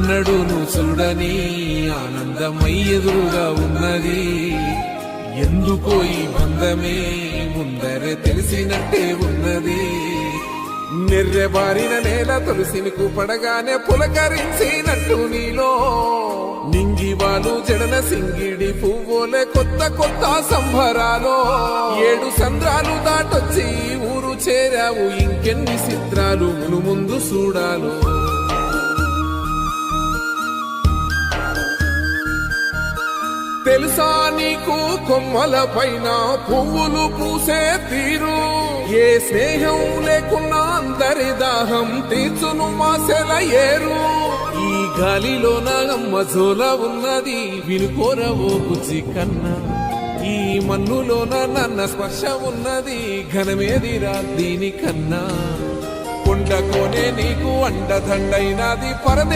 ఎన్నడూను చూడని ఆనందమై ఎదురుగా ఉన్నది. ఎందుకో ఈ బంధమే ముందరే తెలిసినట్టే ఉన్నది. నెర్రెబారిన నేల తులసిని పడగానే పులకరించినట్టు నీలో నింగివాలు జడన సింగిడి పువ్వులే కొత్త కొత్త సంబరాలో 7 సంద్రాలు దాటొచ్చి ఊరు చేరావు. ఇంకెన్ని చిత్రాలు మును ముందు చూడాలో. తెలుసా నీకు కొమ్మల పైన పువ్వులు పూసే తీరు? ఏ స్నేహం లేకున్నా అందరి దాహం తీర్చును మాసెల ఏరు. ఈ గాలిలోన అమ్మజోల ఉన్నది వినుకోరవో బుజ్జి కన్నా. ఈ మన్నులోన నన్న స్పర్శ ఉన్నది ఘనమేదిరా దీనికన్నా. కొండకోనే నీకు అండదండైనది పరదే